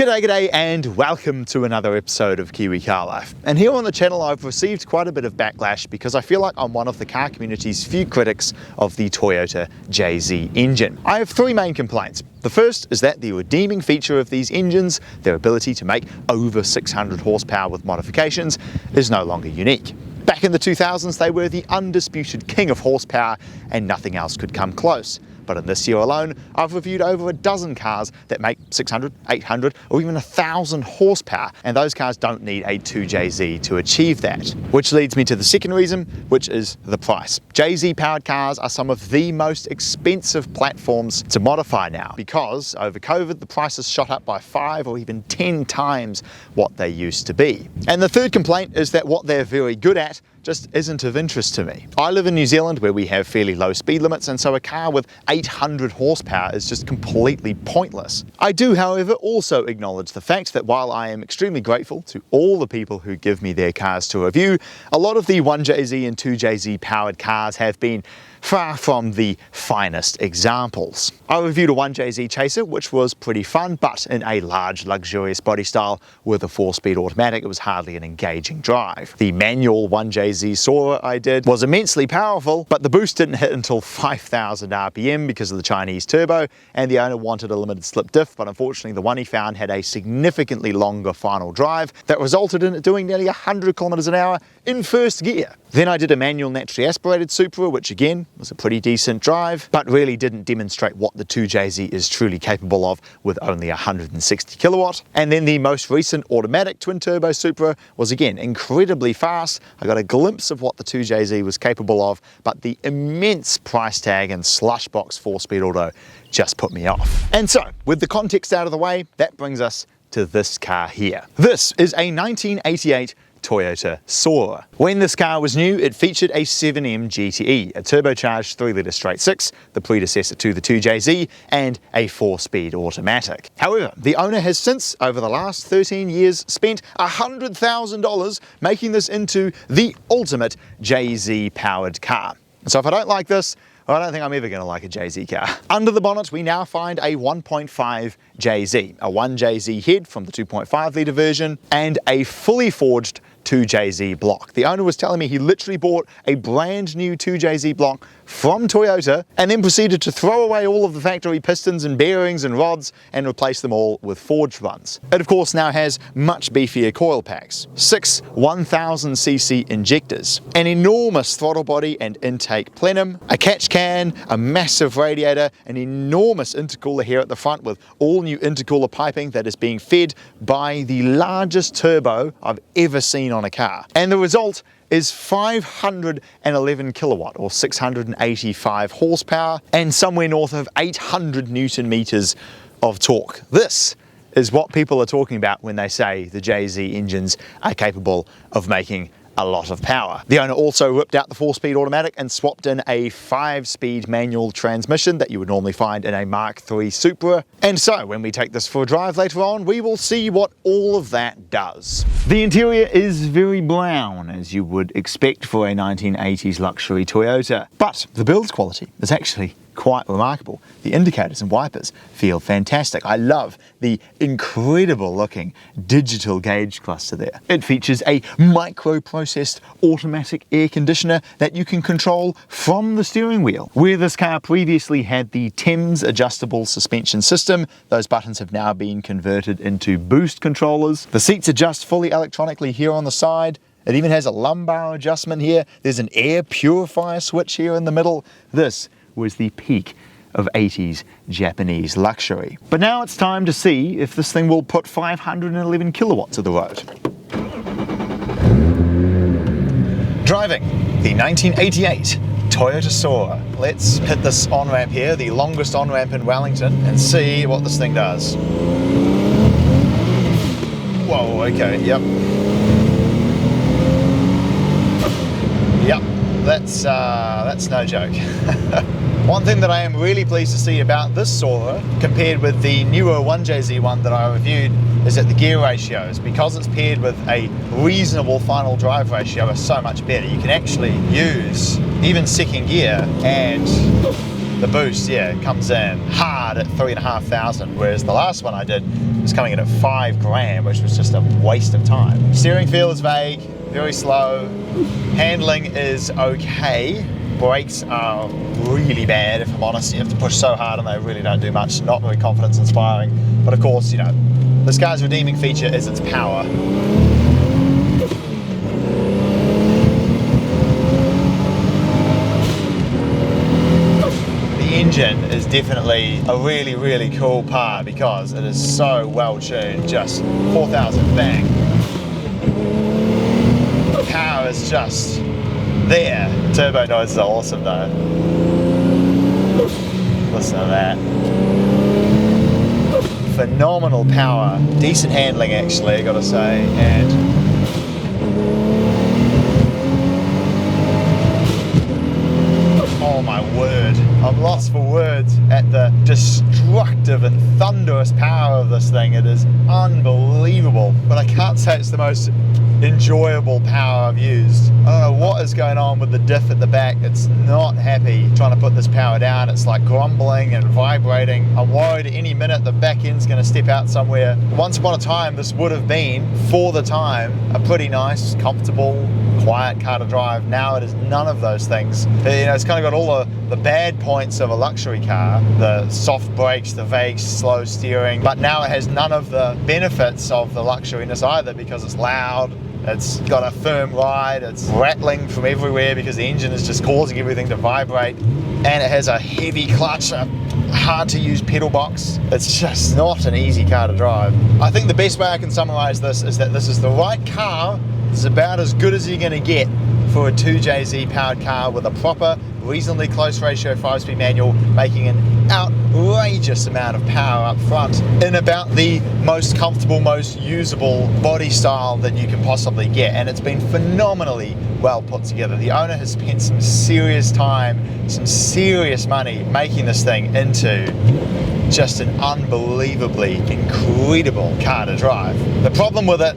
G'day and welcome to another episode of Kiwi Car Life. And here on the channel I've received quite a bit of backlash because I feel like I'm one of the car community's few critics of the Toyota JZ engine. I have three main complaints. The first is that the redeeming feature of these engines, their ability to make over 600 horsepower with modifications, is no longer unique. Back in the 2000s they were the undisputed king of horsepower and nothing else could come close. But in this year alone, I've reviewed over a dozen cars that make 600, 800 or even 1,000 horsepower, and those cars don't need a 2JZ to achieve that. Which leads me to the second reason, which is the price. JZ powered cars are some of the most expensive platforms to modify now because over COVID the prices shot up by 5 or even 10 times what they used to be. And the third complaint is that what they're very good at just isn't of interest to me. I live in New Zealand where we have fairly low speed limits, and so a car with 800 horsepower is just completely pointless. I do, however, also acknowledge the fact that while I am extremely grateful to all the people who give me their cars to review, a lot of the 1JZ and 2JZ powered cars have been far from the finest examples. I reviewed a 1JZ Chaser, which was pretty fun, but in a large, luxurious body style with a 4-speed automatic, it was hardly an engaging drive. The manual 1JZ Soarer I did was immensely powerful, but the boost didn't hit until 5,000 RPM because of the Chinese turbo, and the owner wanted a limited slip diff, but unfortunately the one he found had a significantly longer final drive that resulted in it doing nearly 100 kilometers an hour in first gear. Then I did a manual naturally aspirated Supra, which again was a pretty decent drive, but really didn't demonstrate what the 2JZ is truly capable of with only 160 kilowatt. And then the most recent automatic twin turbo Supra was again incredibly fast. I got a glimpse of what the 2JZ was capable of, but the immense price tag and slush box 4-speed auto just put me off. And so, with the context out of the way, that brings us to this car here. This is a 1988 Toyota Soarer. When this car was new, it featured a 7M GTE, a turbocharged 3-litre straight 6, the predecessor to the 2JZ, and a 4-speed automatic. However, the owner has since, over the last 13 years, spent $100,000 making this into the ultimate JZ-powered car. And so if I don't like this, I don't think I'm ever going to like a JZ car. Under the bonnet, we now find a 1.5 JZ, a 1JZ head from the 2.5 litre version, and a fully forged 2JZ block. The owner was telling me he literally bought a brand new 2JZ block from Toyota and then proceeded to throw away all of the factory pistons and bearings and rods and replace them all with forged ones. It of course now has much beefier coil packs, 6 1000cc injectors, an enormous throttle body and intake plenum, a catch can, a massive radiator, an enormous intercooler here at the front with all new intercooler piping that is being fed by the largest turbo I've ever seen on a car. And the result is 511 kilowatt or 685 horsepower and somewhere north of 800 Newton meters of torque. This is what people are talking about when they say the JZ engines are capable of making a lot of power. The owner also ripped out the 4-speed automatic and swapped in a 5-speed manual transmission that you would normally find in a Mark III Supra. And so when we take this for a drive later on, we will see what all of that does. The interior is very brown, as you would expect for a 1980s luxury Toyota, but the build quality is actually quite remarkable. The indicators and wipers feel fantastic. I love the incredible looking digital gauge cluster there. It features a microprocessed automatic air conditioner that you can control from the steering wheel. Where this car previously had the Thames adjustable suspension system, those buttons have now been converted into boost controllers. The seats adjust fully electronically here on the side. It even has a lumbar adjustment here. There's an air purifier switch here in the middle. This was the peak of 80s Japanese luxury. But now it's time to see if this thing will put 511 kilowatts to the road. Driving the 1988 Toyota Soarer. Let's hit this on-ramp here, the longest on-ramp in Wellington, and see what this thing does. Whoa, okay, yep. Yep, that's no joke. One thing that I am really pleased to see about this Soarer, compared with the newer 1JZ one that I reviewed, is that the gear ratios, because it's paired with a reasonable final drive ratio, are so much better. You can actually use even second gear and the boost, yeah, comes in hard at 3,500, whereas the last one I did was coming in at 5 grand, which was just a waste of time. Steering feel is vague, very slow. Handling is okay. Brakes are really bad, if I'm honest. You have to push so hard and they really don't do much. Not very confidence inspiring. But of course, you know, this car's redeeming feature is its power. The engine is definitely a really, really cool part because it is so well tuned. Just 4,000 bang. The power is just there. Turbo noises are awesome though. Listen to that. Phenomenal power. Decent handling actually, I gotta say. And oh my word, I'm lost for words at the destructive and thunderous power of this thing. It is unbelievable, but I can't say it's the most enjoyable power I've used. I don't know what is going on with the diff at the back. It's not happy trying to put this power down. It's like grumbling and vibrating. I'm worried at any minute the back end's going to step out somewhere. Once upon a time, this would have been, for the time, a pretty nice, comfortable, quiet car to drive. Now it is none of those things. You know, it's kind of got all the bad points of a luxury car, the soft brakes, the vague slow steering, but now it has none of the benefits of the luxuriness either because it's loud. It's got a firm ride, it's rattling from everywhere because the engine is just causing everything to vibrate, and it has a heavy clutch, a hard to use pedal box. It's just not an easy car to drive. I think the best way I can summarize this is that this is the right car. It's about as good as you're going to get for a 2JZ powered car with a proper, reasonably close ratio 5-speed manual, making an outrageous amount of power up front in about the most comfortable, most usable body style that you can possibly get. And it's been phenomenally well put together. The owner has spent some serious time, some serious money making this thing into just an unbelievably incredible car to drive. The problem with it,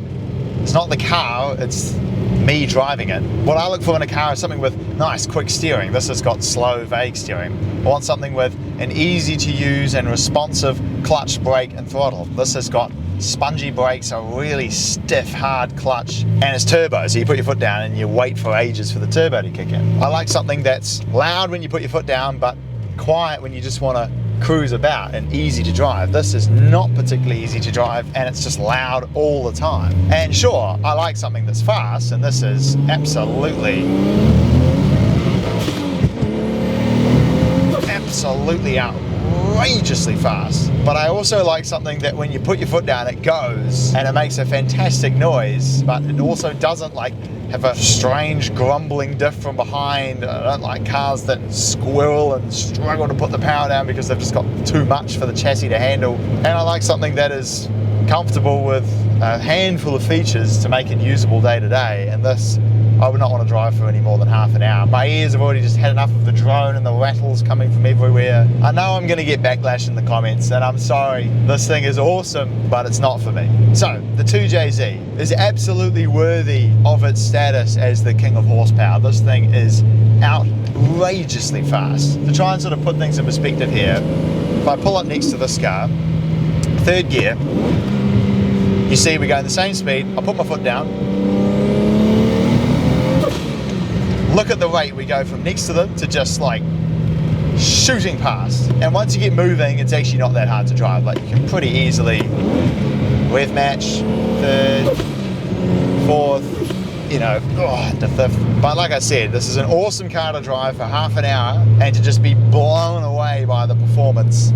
it's not the car, it's me driving it. What I look for in a car is something with nice, quick steering. This has got slow, vague steering. I want something with an easy to use and responsive clutch, brake and throttle. This has got spongy brakes, a really stiff, hard clutch, and it's turbo, so you put your foot down and you wait for ages for the turbo to kick in. I like something that's loud when you put your foot down, but quiet when you just want to cruise about and easy to drive. This is not particularly easy to drive and it's just loud all the time. And sure, I like something that's fast, and this is absolutely outrageously fast. But I also like something that when you put your foot down, it goes and it makes a fantastic noise, but it also doesn't like have a strange grumbling diff from behind. I don't like cars that squirrel and struggle to put the power down because they've just got too much for the chassis to handle. And I like something that is comfortable with a handful of features to make it usable day to day. And this, I would not want to drive for any more than half an hour. My ears have already just had enough of the drone and the rattles coming from everywhere. I know I'm going to get backlash in the comments, and I'm sorry. This thing is awesome, but it's not for me. So, the 2JZ is absolutely worthy of its status as the king of horsepower. This thing is outrageously fast. To try and sort of put things in perspective here, if I pull up next to this car, third gear, you see we go in the same speed. I'll put my foot down. Look at the rate we go from next to them to just like shooting past. And once you get moving, it's actually not that hard to drive. Like you can pretty easily rev match, third, fourth, you know, to fifth. But like I said, this is an awesome car to drive for half an hour and to just be blown away by the performance.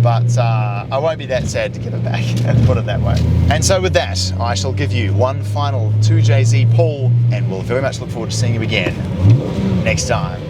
But I won't be that sad to give it back, and put it that way. And so with that, I shall give you one final 2JZ pull, and we'll very much look forward to seeing you again next time.